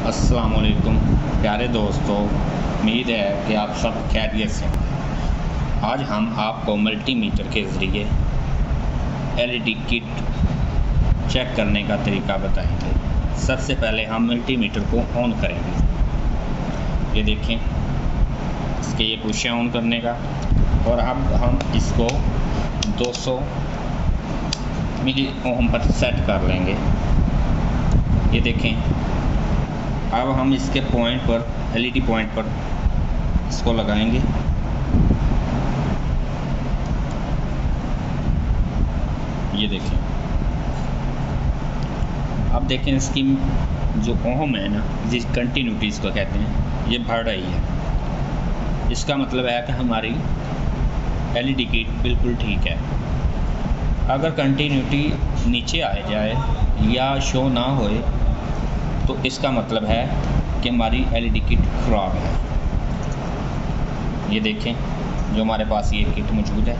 अस्सलाम वालेकुम प्यारे दोस्तों, उम्मीद है कि आप सब खैरियत से हैं। आज हम आपको मल्टीमीटर के ज़रिए एलईडी किट चेक करने का तरीका बताएंगे। सबसे पहले हम मल्टीमीटर को ऑन करेंगे। ये देखें, इसके ये पुश है ऑन करने का। और अब हम इसको 200 मिली ओम पर सेट कर लेंगे। ये देखें, अब हम इसके पॉइंट पर एलईडी पॉइंट पर इसको लगाएंगे। ये देखें, अब देखें इसकी जो ओम है ना, जिस कंटिन्यूटी इसको कहते हैं, ये बढ़ रही है। इसका मतलब है कि हमारी एलईडी किट बिल्कुल ठीक है। अगर कंटिन्यूटी नीचे आ जाए या शो ना होए तो इसका मतलब है कि हमारी एलईडी किट ख़राब है। ये देखें, जो हमारे पास ये किट मौजूद है,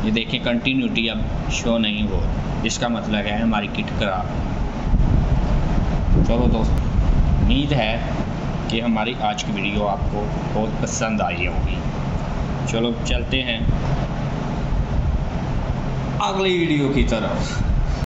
ये देखें कंटिन्यूटी अब शो नहीं हो, इसका मतलब है हमारी किट ख़राब है। चलो दोस्तों, उम्मीद है कि हमारी आज की वीडियो आपको बहुत पसंद आई होगी। चलो चलते हैं अगली वीडियो की तरफ।